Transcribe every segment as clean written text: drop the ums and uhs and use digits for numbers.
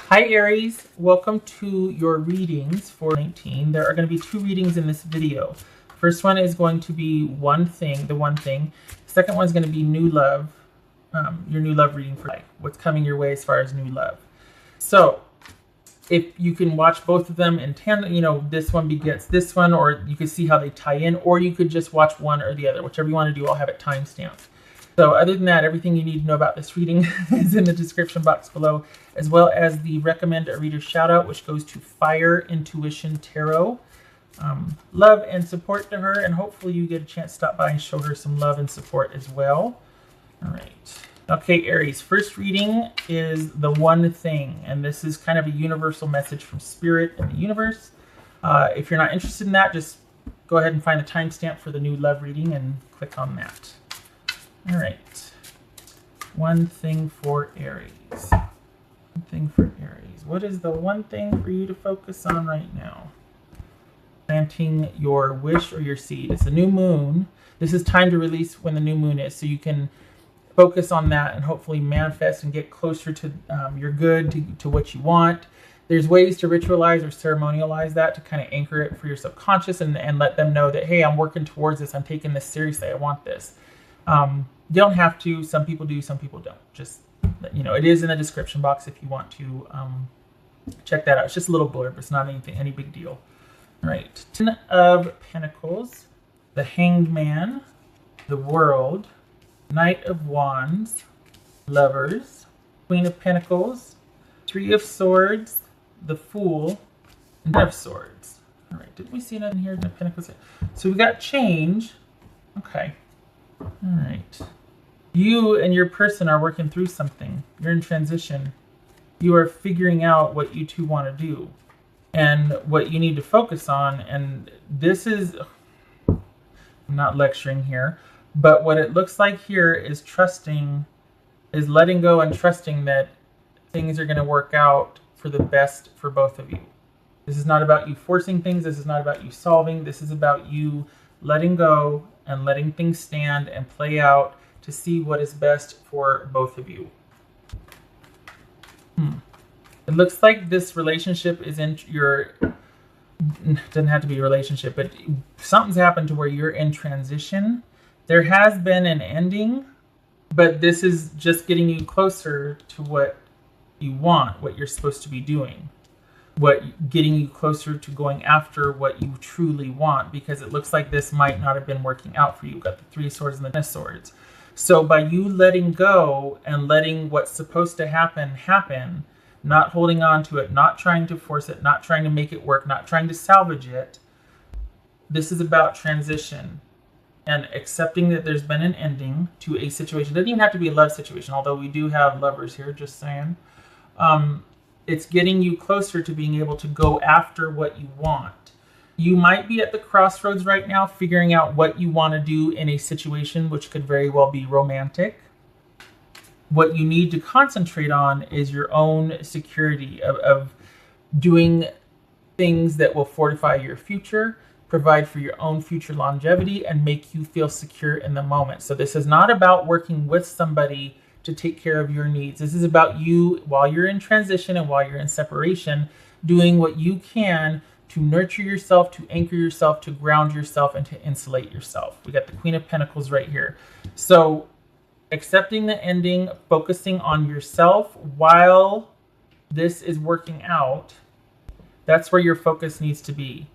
Hi Aries, welcome to your readings for 19. There are going to be two readings in this video. First one is going to be the one thing. Second one is going to be new love, your new love reading for life. What's coming your way as far as new love. So if you can watch both of them in tandem, this one begets this one, or you can see how they tie in, or you could just watch one or the other, whichever you want to do. I'll have it timestamped. So other than that, everything you need to know about this reading is in the description box below, as well as the recommend a reader shout out, which goes to Fire Intuition Tarot. Love and support to her, and hopefully you get a chance to stop by and show her some love and support as well. All right. Okay, Aries, first reading is the one thing, and this is kind of a universal message from Spirit and the universe. If you're not interested in that, just go ahead and find the timestamp for the new love reading and click on that. All right, one thing for Aries. One thing for Aries. What is the one thing for you to focus on right now? Planting your wish or your seed. It's a new moon. This is time to release when the new moon is, so you can focus on that and hopefully manifest and get closer to your good, to what you want. There's ways to ritualize or ceremonialize that to kind of anchor it for your subconscious and let them know that, hey, I'm working towards this. I'm taking this seriously. I want this. You don't have to. Some people do, some people don't. Just, it is in the description box if you want to check that out. It's just a little blurb. It's not any big deal. All right. Ten of Pentacles, the Hanged Man, the World, Knight of Wands, Lovers, Queen of Pentacles, Three of Swords, the Fool, and Ten of Swords. All right. Didn't we see that in here? The Pentacles. So we got change. Okay. All right. You and your person are working through something. You're in transition. You are figuring out what you two want to do and what you need to focus on. And this is, I'm not lecturing here, but what it looks like here is is letting go and trusting that things are going to work out for the best for both of you. This is not about you forcing things. This is not about you solving. This is about you letting go and letting things stand and play out to see what is best for both of you. It looks like this relationship is in doesn't have to be a relationship, but something's happened to where you're in transition. There has been an ending, but this is just getting you closer to what you want, what you're supposed to be doing. Getting you closer to going after what you truly want, because it looks like this might not have been working out for you. You've got the Three of Swords and the Ten of Swords. So by you letting go and letting what's supposed to happen, not holding on to it, not trying to force it, not trying to make it work, not trying to salvage it, this is about transition and accepting that there's been an ending to a situation. It doesn't even have to be a love situation, although we do have lovers here, just saying. It's getting you closer to being able to go after what you want. You might be at the crossroads right now, figuring out what you want to do in a situation, which could very well be romantic. What you need to concentrate on is your own security of doing things that will fortify your future, provide for your own future longevity, and make you feel secure in the moment. So this is not about working with somebody to take care of your needs. This is about you, while you're in transition and while you're in separation, doing what you can to nurture yourself, to anchor yourself, to ground yourself, and to insulate yourself. We got the Queen of Pentacles right here. So accepting the ending, focusing on yourself while this is working out, that's where your focus needs to be,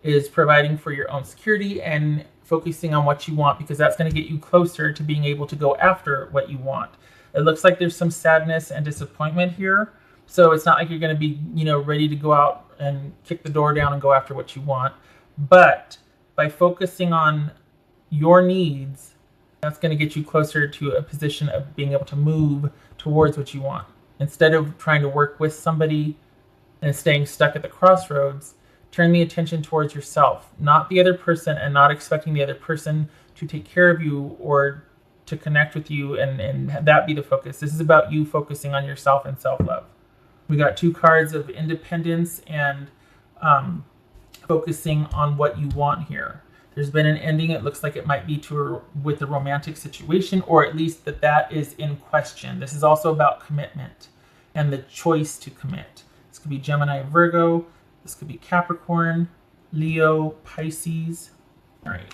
is providing for your own security and focusing on what you want, because that's going to get you closer to being able to go after what you want. It looks like there's some sadness and disappointment here. So it's not like you're going to be, ready to go out and kick the door down and go after what you want. But by focusing on your needs, that's going to get you closer to a position of being able to move towards what you want. Instead of trying to work with somebody and staying stuck at the crossroads, turn the attention towards yourself, not the other person, and not expecting the other person to take care of you or to connect with you and that be the focus. This is about you focusing on yourself and self-love. We got two cards of independence and focusing on what you want here. There's been an ending. It looks like it might be with the romantic situation, or at least that is in question. This is also about commitment. and the choice to commit. This could be Gemini, Virgo. This could be Capricorn, Leo, Pisces. All right.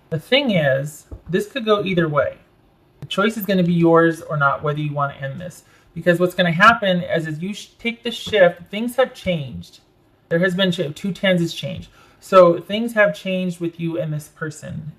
The thing is, this could go either way. The choice is going to be yours or not, whether you want to end this. Because what's going to happen is as you take the shift, things have changed. There has been 2 tens has changed. So things have changed with you and this person.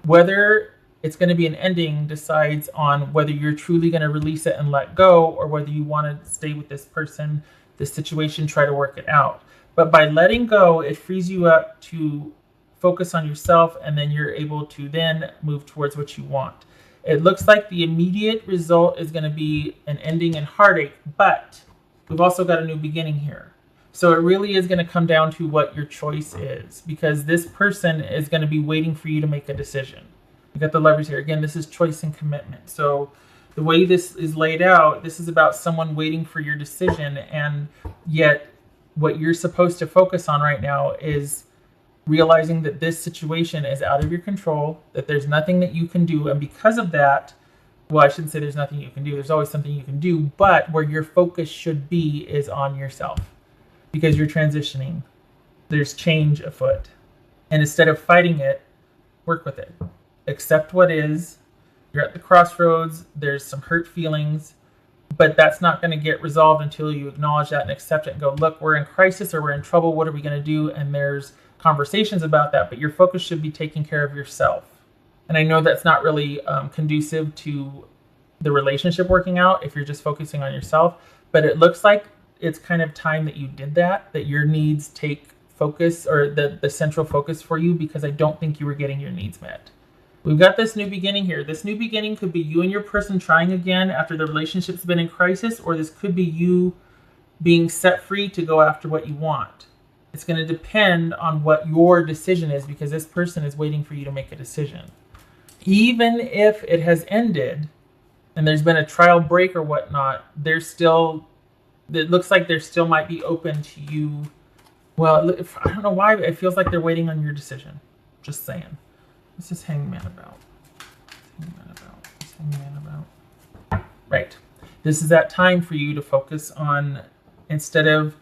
Whether it's going to be an ending decides on whether you're truly going to release it and let go, or whether you want to stay with this person, this situation, try to work it out. But by letting go, it frees you up to focus on yourself, and then you're able to then move towards what you want. It looks like the immediate result is going to be an ending and heartache, but we've also got a new beginning here. So it really is going to come down to what your choice is, because this person is going to be waiting for you to make a decision. You got the Lovers here. Again, this is choice and commitment. So the way this is laid out, this is about someone waiting for your decision, and yet what you're supposed to focus on right now is realizing that this situation is out of your control, that there's nothing that you can do. And because of that, well, I shouldn't say there's nothing you can do. There's always something you can do. But where your focus should be is on yourself, because you're transitioning. There's change afoot. And instead of fighting it, work with it. Accept what is. You're at the crossroads. There's some hurt feelings. But that's not going to get resolved until you acknowledge that and accept it and go, look, we're in crisis or we're in trouble. What are we going to do? And there's conversations about that, but your focus should be taking care of yourself. And I know that's not really conducive to the relationship working out if you're just focusing on yourself, but it looks like it's kind of time that you did that your needs take focus, or the central focus for you, because I don't think you were getting your needs met. We've got this new beginning here. This new beginning could be you and your person trying again after the relationship's been in crisis, or this could be you being set free to go after what you want. It's going to depend on what your decision is, because this person is waiting for you to make a decision. Even if it has ended and there's been a trial break or whatnot, it looks like there still might be open to you. Well, I don't know why, but it feels like they're waiting on your decision. Just saying. What's this Hangman about? Hangman about. Right. This is that time for you to focus on, instead of,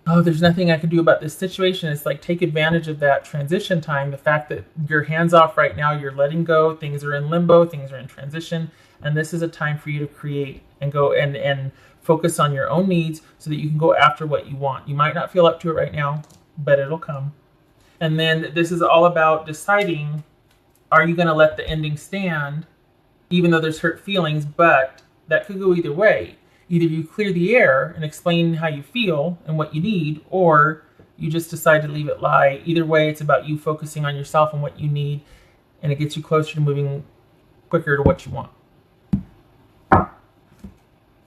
oh, there's nothing I can do about this situation. It's like, take advantage of that transition time. The fact that you're hands off right now, you're letting go. Things are in limbo. Things are in transition. And this is a time for you to create and go and focus on your own needs so that you can go after what you want. You might not feel up to it right now, but it'll come. And then this is all about deciding, are you going to let the ending stand, even though there's hurt feelings? But that could go either way. Either you clear the air and explain how you feel and what you need, or you just decide to leave it lie. Either way, it's about you focusing on yourself and what you need, and it gets you closer to moving quicker to what you want.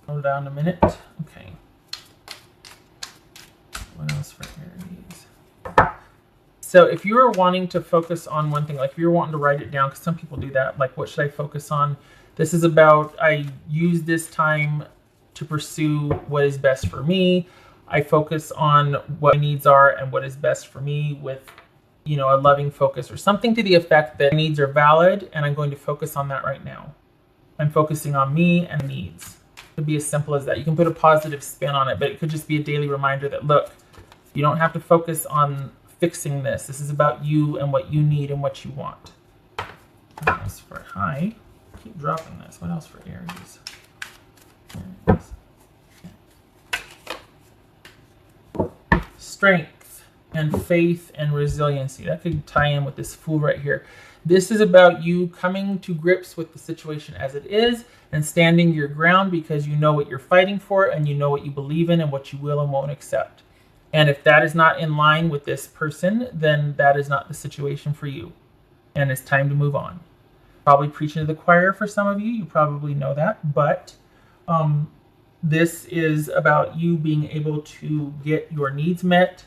Hold down a minute. Okay. What else for Aries? So if you are wanting to focus on one thing, like if you're wanting to write it down, because some people do that, like what should I focus on? This is about, I use this time to pursue what is best for me. I focus on what my needs are and what is best for me with, a loving focus, or something to the effect that needs are valid, and I'm going to focus on that right now. I'm focusing on me and needs. It could be as simple as that. You can put a positive spin on it, but it could just be a daily reminder that, look, you don't have to focus on fixing this. This is about you and what you need and what you want. What else for Hi? Keep dropping this. What else for Aries? Strength and faith and resiliency. That could tie in with this Fool right here. This is about you coming to grips with the situation as it is and standing your ground, because you know what you're fighting for and you know what you believe in and what you will and won't accept. And if that is not in line with this person, then that is not the situation for you. And it's time to move on. Probably preaching to the choir for some of you. You probably know that. But this is about you being able to get your needs met.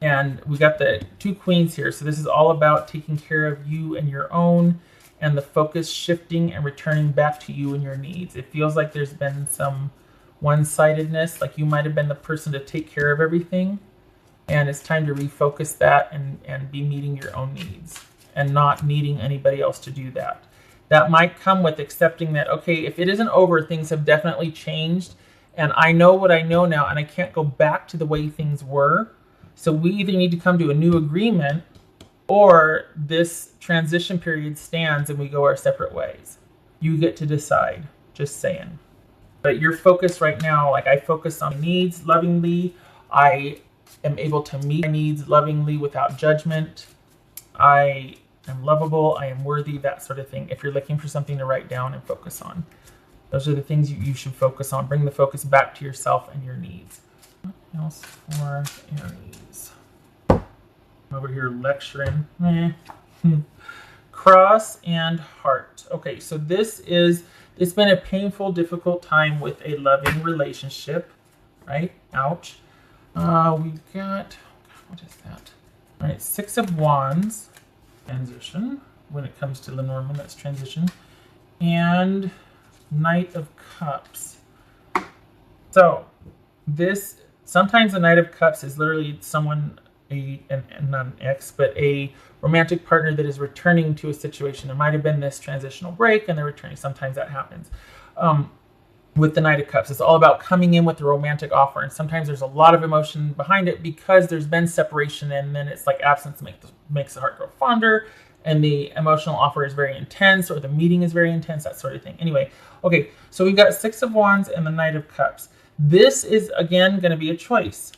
And we got the 2 queens here. So this is all about taking care of you and your own, and the focus shifting and returning back to you and your needs. It feels like there's been some one-sidedness, like you might have been the person to take care of everything. And it's time to refocus that and be meeting your own needs and not needing anybody else to do that. That might come with accepting that, okay, if it isn't over, things have definitely changed, and I know what I know now, and I can't go back to the way things were. So we either need to come to a new agreement, or this transition period stands and we go our separate ways. You get to decide, just saying. But your focus right now, like I focus on needs lovingly. I am able to meet my needs lovingly without judgment. I am lovable. I am worthy, that sort of thing. If you're looking for something to write down and focus on, those are the things you should focus on. Bring the focus back to yourself and your needs. What else for Aries? Over here lecturing. Cross and heart. Okay, so it's been a painful, difficult time with a loving relationship, right? Ouch. We've got, what is that? All right, 6 of Wands, transition. When it comes to Lenormand, that's transition. And Knight of Cups. So sometimes the Knight of Cups is literally someone, not an ex, but a romantic partner that is returning to a situation. There might have been this transitional break and they're returning. Sometimes that happens. With the Knight of Cups, it's all about coming in with a romantic offer. And sometimes there's a lot of emotion behind it because there's been separation, and then it's like absence makes the heart grow fonder, and the emotional offer is very intense, or the meeting is very intense, that sort of thing. Anyway, okay, so we've got 6 of Wands and the Knight of Cups. This is, again, going to be a choice,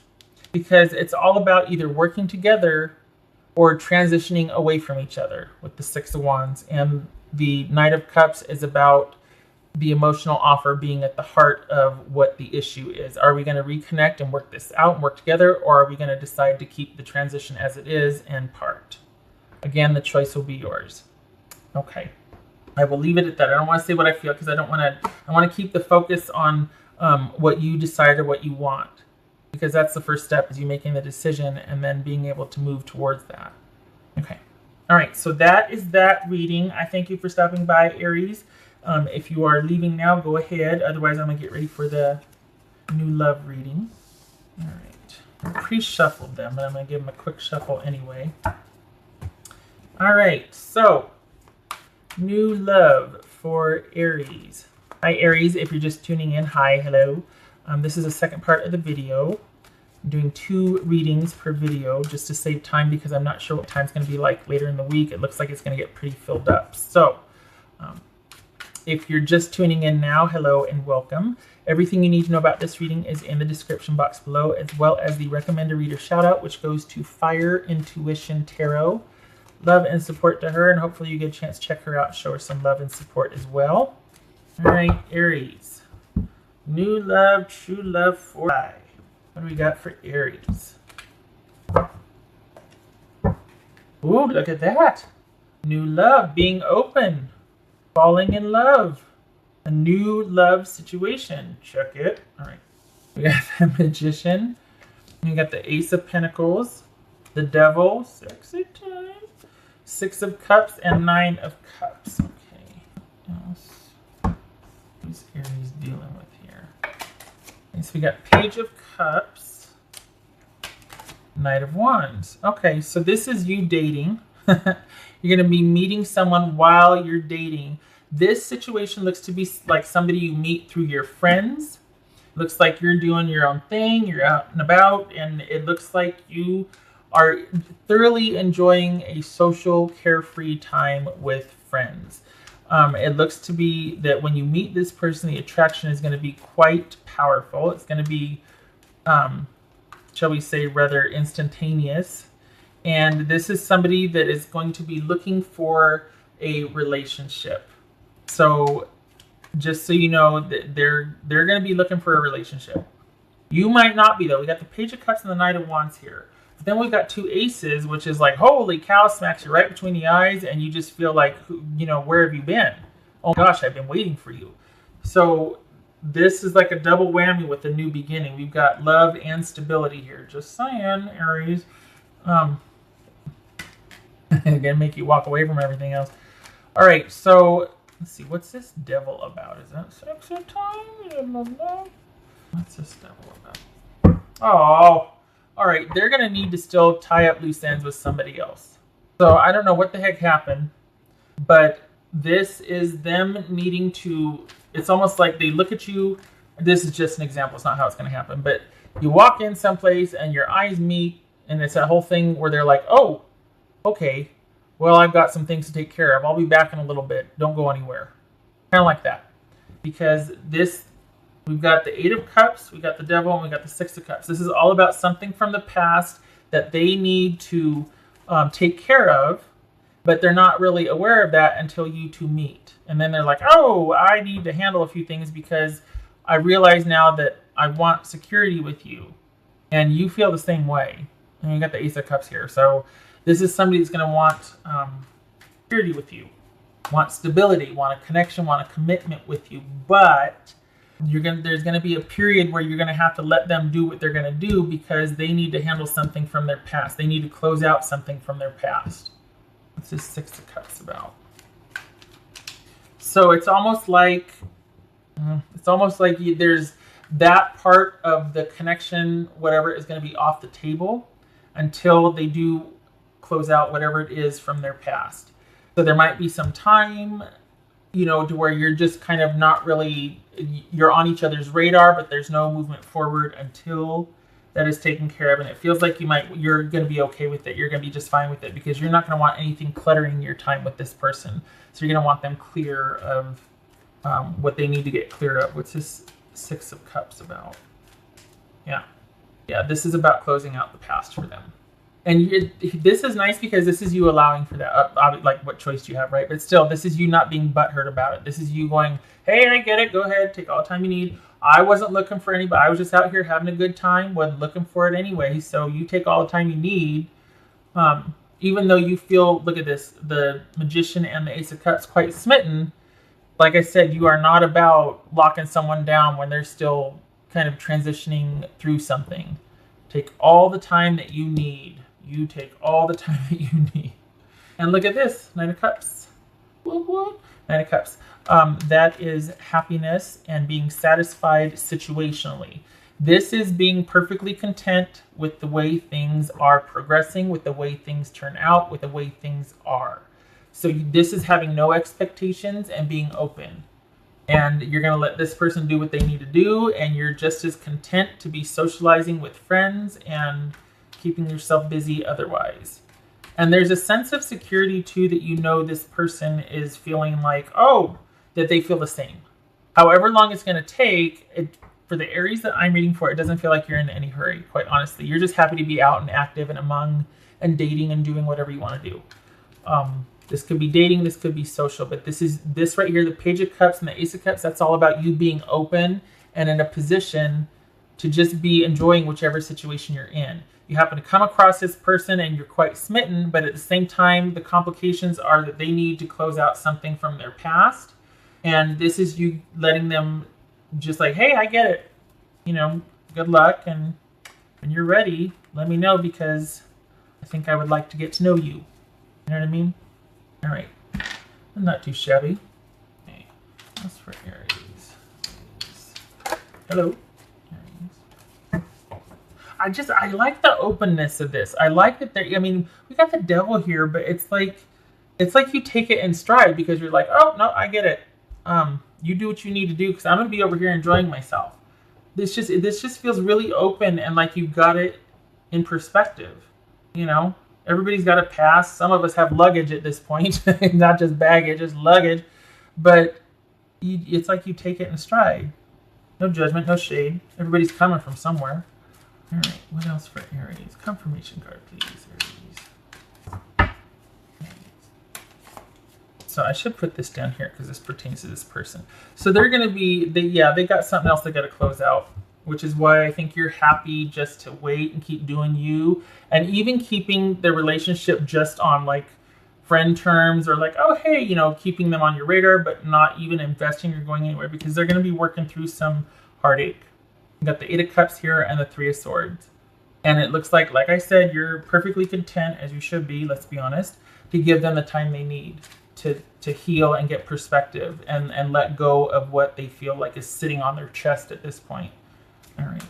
because it's all about either working together or transitioning away from each other with the 6 of Wands. And the Knight of Cups is about the emotional offer being at the heart of what the issue is. Are we going to reconnect and work this out and work together, or are we going to decide to keep the transition as it is and part? Again, the choice will be yours. Okay, I will leave it at that. I don't want to say what I feel because I want to keep the focus on what you decide or what you want, because that's the first step, is you making the decision and then being able to move towards that. Okay. All right. So that is that reading. I thank you for stopping by, Aries. If you are leaving now, go ahead. Otherwise, I'm going to get ready for the new love reading. All right. I pre-shuffled them, but I'm going to give them a quick shuffle anyway. All right. So, new love for Aries. Hi, Aries. If you're just tuning in, hi, hello. This is the second part of the video. I'm doing 2 readings per video just to save time, because I'm not sure what time's going to be like later in the week. It looks like it's going to get pretty filled up. So, if you're just tuning in now, hello and welcome. Everything you need to know about this reading is in the description box below, as well as the recommend a reader shout out, which goes to Fire Intuition Tarot. Love and support to her, and hopefully you get a chance to check her out, show her some love and support as well. All right, Aries. New love, true love for I. What do we got for Aries? Ooh, look at that. New love, being open, falling in love, a new love situation. Check it. All right. We got the Magician. We got the Ace of Pentacles, the Devil, sexy time, 6 of Cups, and 9 of Cups. Okay. What else is Aries dealing with here? Okay, so we got Page of Cups, Knight of Wands. Okay, so this is you dating. You're going to be meeting someone while you're dating. This situation looks to be like somebody you meet through your friends. Looks like you're doing your own thing. You're out and about. And it looks like you are thoroughly enjoying a social, carefree time with friends. It looks to be that when you meet this person, the attraction is going to be quite powerful. It's going to be, shall we say, rather instantaneous. And this is somebody that is going to be looking for a relationship. So just so you know, that they're going to be looking for a relationship. You might not be, though. We got the Page of Cups and the Knight of Wands here. But then we've got 2 aces, which is like, holy cow, smacks you right between the eyes. And you just feel like, you know, where have you been? Oh gosh, I've been waiting for you. So this is like a double whammy with a new beginning. We've got love and stability here. Just saying, Aries. Gonna make you walk away from everything else. All right, so let's see. What's this Devil about? Is that sexy time? What's this Devil about? Oh, all right. They're gonna need to still tie up loose ends with somebody else. So I don't know what the heck happened, but this is them needing to. It's almost like they look at you This is just an example. It's not how it's going to happen. But you walk in someplace and your eyes meet, and it's that whole thing where they're like, oh, okay, well, I've got some things to take care of. I'll be back in a little bit. Don't go anywhere. Kind of like that. Because this, we've got the Eight of Cups, we got the Devil, and we got the Six of Cups. This is all about something from the past that they need to take care of, but they're not really aware of that until you two meet. And then they're like, oh, I need to handle a few things because I realize now that I want security with you. And you feel the same way. And you got the Ace of Cups here. So this is somebody that's going to want security with you, want stability, want a connection, want a commitment with you. But there's going to be a period where you're going to have to let them do what they're going to do because they need to handle something from their past. They need to close out something from their past. What's this Six of Cups about? So it's almost like there's that part of the connection, whatever, is going to be off the table until they do close out whatever it is from their past. So there might be some time, you know, to where you're just kind of not really, you're on each other's radar, but there's no movement forward until that is taken care of. And it feels like you're going to be okay with it. You're going to be just fine with it because you're not going to want anything cluttering your time with this person. So you're going to want them clear of what they need to get cleared up. What's this Six of Cups about? Yeah, this is about closing out the past for them. And this is nice because this is you allowing for that. Like, what choice do you have, right? But still, this is you not being butthurt about it. This is you going, hey, I get it. Go ahead. Take all the time you need. I wasn't looking for anybody. I was just out here having a good time. Wasn't looking for it anyway. So you take all the time you need. Even though you feel, look at this, the Magician and the Ace of Cups quite smitten. Like I said, you are not about locking someone down when they're still kind of transitioning through something. Take all the time that you need. You take all the time that you need. And look at this, Nine of Cups. Nine of Cups. That is happiness and being satisfied situationally. This is being perfectly content with the way things are progressing, with the way things turn out, with the way things are. So this is having no expectations and being open. And you're going to let this person do what they need to do, and you're just as content to be socializing with friends and keeping yourself busy otherwise. And there's a sense of security too that you know this person is feeling like, oh, that they feel the same. However long it's going to take, for the Aries that I'm reading for, it doesn't feel like you're in any hurry, quite honestly. You're just happy to be out and active and among and dating and doing whatever you want to do. This could be dating, this could be social, but this right here, the Page of Cups and the Ace of Cups, that's all about you being open and in a position to just be enjoying whichever situation you're in. You happen to come across this person and you're quite smitten, but at the same time, the complications are that they need to close out something from their past. And this is you letting them just like, hey, I get it. You know, good luck. And when you're ready, let me know because I think I would like to get to know you. You know what I mean? All right. Not too shabby. Okay. That's for Aries. Hello. I like the openness of this. I like that we got the Devil here, but it's like you take it in stride because you're like, oh no, I get it. You do what you need to do because I'm gonna be over here enjoying myself. This just feels really open and like you got it in perspective. You know, everybody's got a past. Some of us have luggage at this point, not just baggage, just luggage. But it's like you take it in stride. No judgment, no shade. Everybody's coming from somewhere. All right, what else for Aries? Confirmation card, please, Aries. So I should put this down here because this pertains to this person. So they're going to be, they got something else they got to close out, which is why I think you're happy just to wait and keep doing you. And even keeping the relationship just on like friend terms or like, oh, hey, you know, keeping them on your radar, but not even investing or going anywhere because they're going to be working through some heartache. You got the Eight of Cups here and the Three of Swords. And it looks like I said, you're perfectly content, as you should be, let's be honest, to give them the time they need to heal and get perspective and let go of what they feel like is sitting on their chest at this point. All right.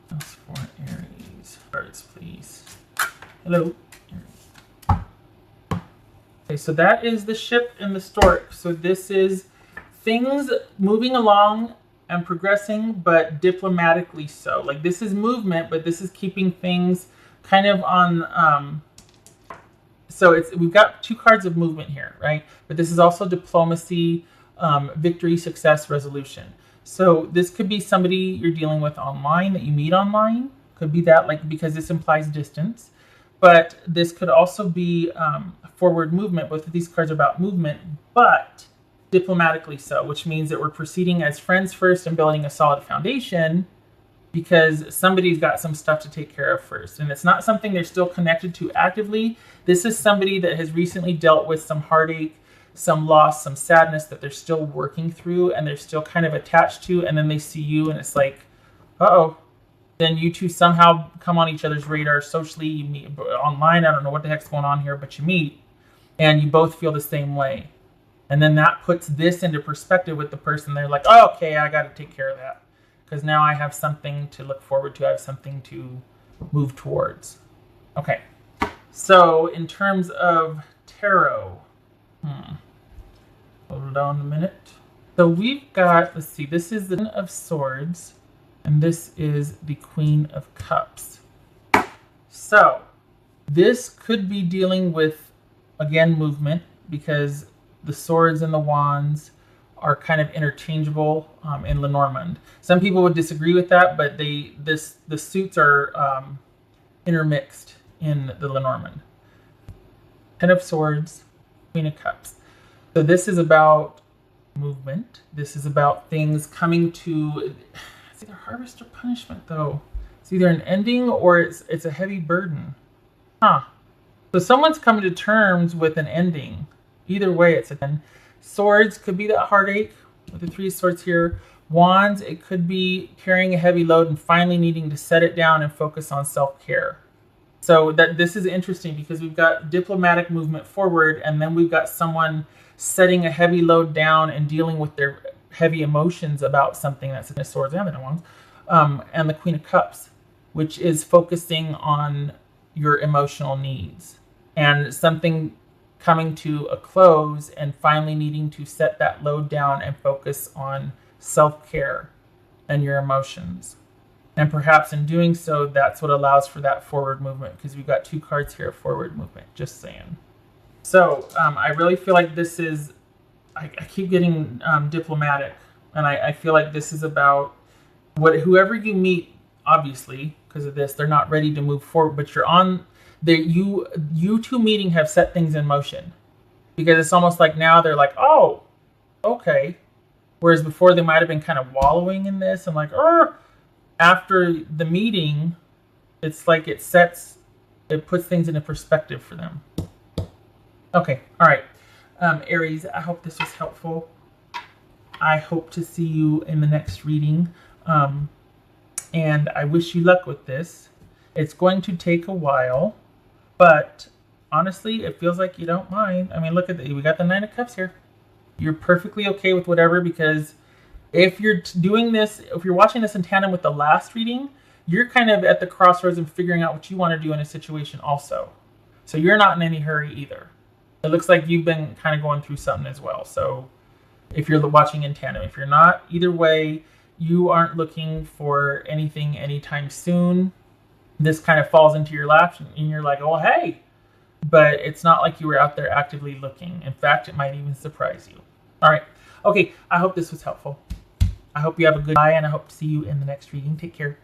That's for Aries. Cards, please. Hello. Aries. Okay, so that is the Ship and the Stork. So this is things moving along and progressing, but diplomatically so. Like this is movement, but this is keeping things kind of on, so we've got two cards of movement here, right? But this is also diplomacy, victory, success, resolution. So this could be somebody you're dealing with online that you meet online. Could be that, like, because this implies distance. But this could also be forward movement. Both of these cards are about movement, but diplomatically so, which means that we're proceeding as friends first and building a solid foundation because somebody's got some stuff to take care of first. And it's not something they're still connected to actively. This is somebody that has recently dealt with some heartache, some loss, some sadness that they're still working through and they're still kind of attached to. And then they see you and it's like, uh-oh. Then you two somehow come on each other's radar socially. You meet online. I don't know what the heck's going on here, but you meet and you both feel the same way. And then that puts this into perspective with the person. They're like, oh, okay, I got to take care of that. Because now I have something to look forward to. I have something to move towards. Okay. So in terms of tarot, hold on a minute. So we've got, let's see, this is the Ten of Swords. And this is the Queen of Cups. So this could be dealing with, again, movement. Because the swords and the wands are kind of interchangeable in Lenormand. Some people would disagree with that, but the suits are intermixed in the Lenormand. Ten of Swords, Queen of Cups. So this is about movement. This is about things coming to, it's either harvest or punishment though. It's either an ending or it's a heavy burden. So someone's coming to terms with an ending. Either way, it's a 10. Swords could be that heartache with the Three of Swords here. Wands, it could be carrying a heavy load and finally needing to set it down and focus on self-care. So this is interesting because we've got diplomatic movement forward and then we've got someone setting a heavy load down and dealing with their heavy emotions about something. That's the Swords and the Wands. And the Queen of Cups, which is focusing on your emotional needs and something coming to a close and finally needing to set that load down and focus on self-care and your emotions. And perhaps in doing so, that's what allows for that forward movement because we've got two cards here of forward movement, just saying. So I really feel like this is, I keep getting diplomatic and I feel like this is about whoever you meet, obviously, because of this, they're not ready to move forward, but you're on, you two meeting have set things in motion because it's almost like now they're like, oh, okay. Whereas before they might have been kind of wallowing in this and like, after the meeting, it's like it puts things into perspective for them. Okay. All right. Aries, I hope this was helpful. I hope to see you in the next reading. And I wish you luck with this. It's going to take a while. But honestly, it feels like you don't mind. I mean, look at we got the Nine of Cups here. You're perfectly okay with whatever because if you're doing this, if you're watching this in tandem with the last reading, you're kind of at the crossroads and figuring out what you want to do in a situation also. So you're not in any hurry either. It looks like you've been kind of going through something as well. So if you're watching in tandem, if you're not, either way, you aren't looking for anything anytime soon. This kind of falls into your lap and you're like, oh, hey, but it's not like you were out there actively looking. In fact, it might even surprise you. All right. Okay. I hope this was helpful. I hope you have a good day and I hope to see you in the next reading. Take care.